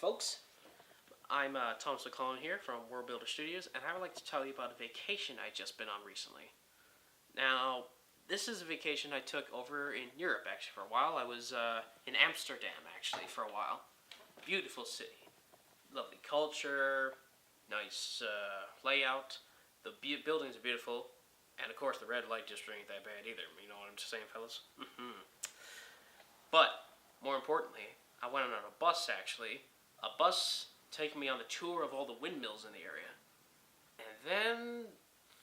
folks. I'm Thomas McClellan here from World Builder Studios, and I would like to tell you about a vacation I just been on recently. Now, this is a vacation I took over in Europe, actually, for a while. I was in Amsterdam, actually, for a while. Beautiful city. Lovely culture, nice layout. The buildings are beautiful, and of course the red light district ain't that bad either. You know what I'm saying, fellas? But, more importantly, I went on a bus, actually. A bus taking me on the tour of all the windmills in the area. And then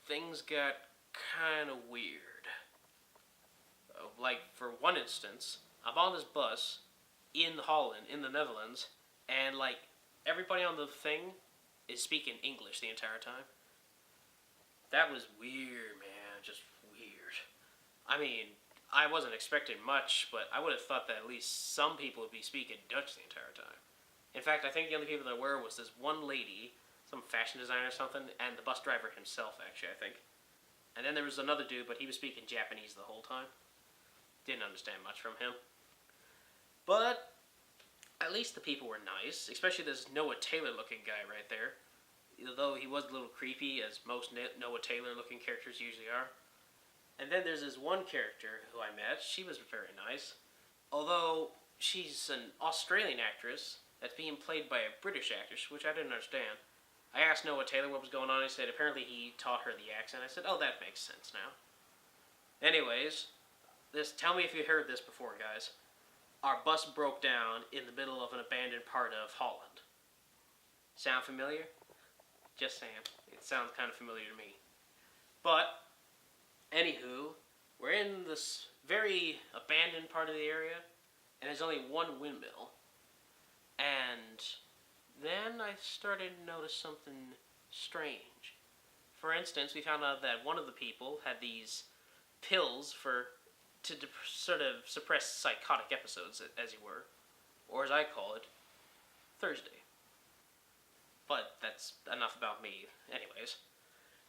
things got kind of weird. Like, for one instance, I'm on this bus in Holland, in the Netherlands, and, like, everybody on the thing is speaking English the entire time. That was weird, man. Just weird. I mean, I wasn't expecting much, but I would have thought that at least some people would be speaking Dutch the entire time. In fact, I think the only people that were was this one lady, some fashion designer or something, and the bus driver himself, actually, I think. And then there was another dude, but he was speaking Japanese the whole time. Didn't understand much from him. But at least the people were nice, especially this Noah Taylor-looking guy right there. Although he was a little creepy, as most Noah Taylor-looking characters usually are. And then there's this one character who I met. She was very nice. Although she's an Australian actress that's being played by a British actress, which I didn't understand. I asked Noah Taylor what was going on. He said apparently he taught her the accent. I said, oh, that makes sense now. Anyways, tell me if you heard this before, guys. Our bus broke down in the middle of an abandoned part of Holland. Sound familiar? Just saying. It sounds kind of familiar to me. But, anywho, we're in this very abandoned part of the area, and there's only one windmill. And then I started to notice something strange. For instance, we found out that one of the people had these pills to sort of suppress psychotic episodes, as you were, or as I call it, Thursday. But that's enough about me, anyways.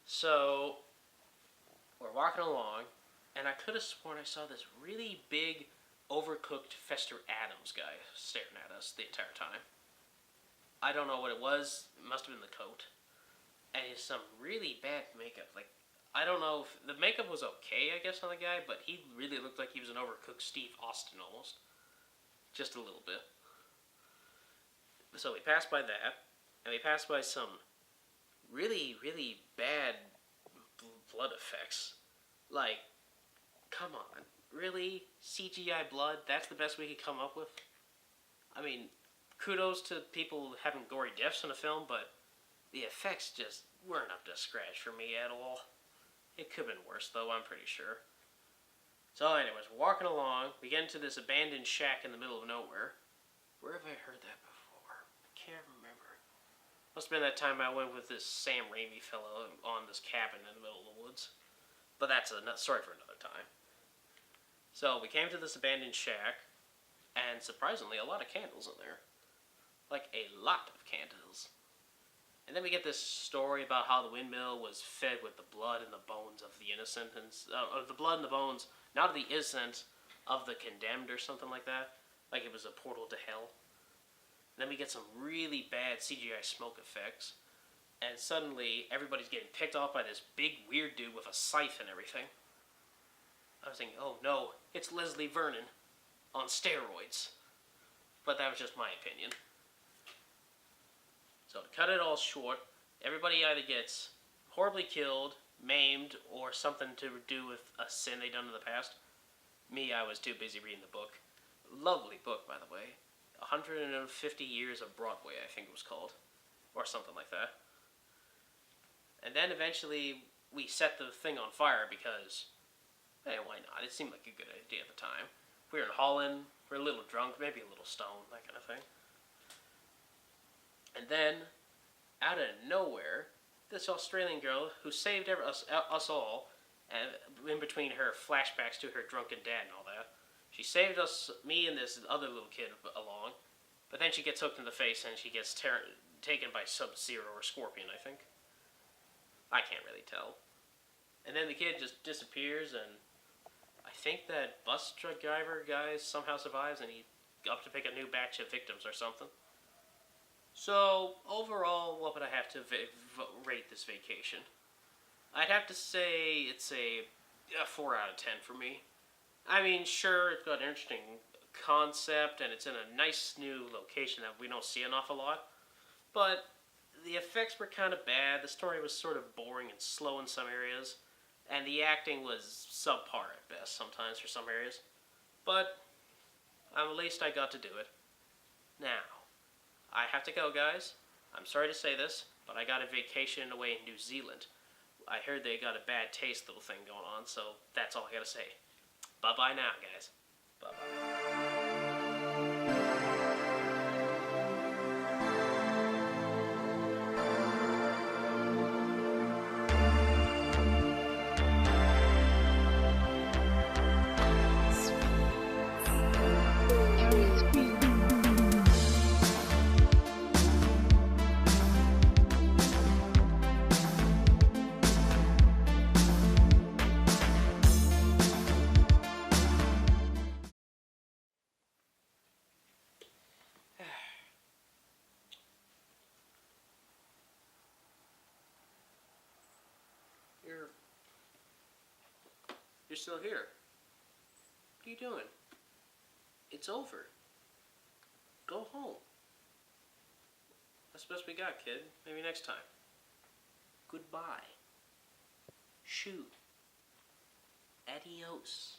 So, we're walking along, and I could have sworn I saw this really big, overcooked Fester Adams guy staring at us the entire time. I don't know what it was. It must have been the coat. And he has some really bad makeup. Like, I don't know if the makeup was okay, I guess, on the guy, but he really looked like he was an overcooked Steve Austin almost. Just a little bit. So we passed by that, and we passed by some really, really bad blood effects. Like, come on. Really? CGI blood? That's the best we could come up with? I mean, kudos to people having gory deaths in a film, but the effects just weren't up to scratch for me at all. It could have been worse, though, I'm pretty sure. So anyways, we're walking along. We get into this abandoned shack in the middle of nowhere. Where have I heard that before? I can't remember. Must have been that time I went with this Sam Raimi fellow on this cabin in the middle of the woods. But that's a story for another time. So we came to this abandoned shack, and surprisingly, a lot of candles in there. Like, a lot of candles. And then we get this story about how the windmill was fed with the blood and the bones of the innocent, and the blood and the bones, not of the innocent, of the condemned or something like that. Like it was a portal to hell. And then we get some really bad CGI smoke effects, and suddenly everybody's getting picked off by this big weird dude with a scythe and everything. I was thinking, oh no, it's Leslie Vernon on steroids. But that was just my opinion. So to cut it all short, everybody either gets horribly killed, maimed, or something to do with a sin they done in the past. Me, I was too busy reading the book. Lovely book, by the way. 150 Years of Broadway, I think it was called. Or something like that. And then eventually we set the thing on fire because, hey, why not? It seemed like a good idea at the time. We were in Holland, we were a little drunk, maybe a little stoned, that kind of thing. And then, out of nowhere, this Australian girl who saved us all, and in between her flashbacks to her drunken dad and all that, she saved us, me and this other little kid along, but then she gets hooked in the face and she gets taken by Sub-Zero or Scorpion, I think. I can't really tell. And then the kid just disappears, and I think that bus truck driver guy somehow survives, and he up to pick a new batch of victims or something. So, overall, what would I have to rate this vacation? I'd have to say it's a 4 out of 10 for me. I mean, sure, it's got an interesting concept and it's in a nice new location that we don't see an awful lot, but the effects were kind of bad. The story was sort of boring and slow in some areas, and the acting was subpar at best sometimes for some areas. But at least I got to do it. Now, I have to go, guys. I'm sorry to say this, but I got a vacation away in New Zealand. I heard they got a bad taste little thing going on, so that's all I gotta say. Bye-bye now, guys. Bye-bye. You're... You're still here. What are you doing? It's over. Go home. That's the best we got, kid. Maybe next time. Goodbye. Shoo. Adios.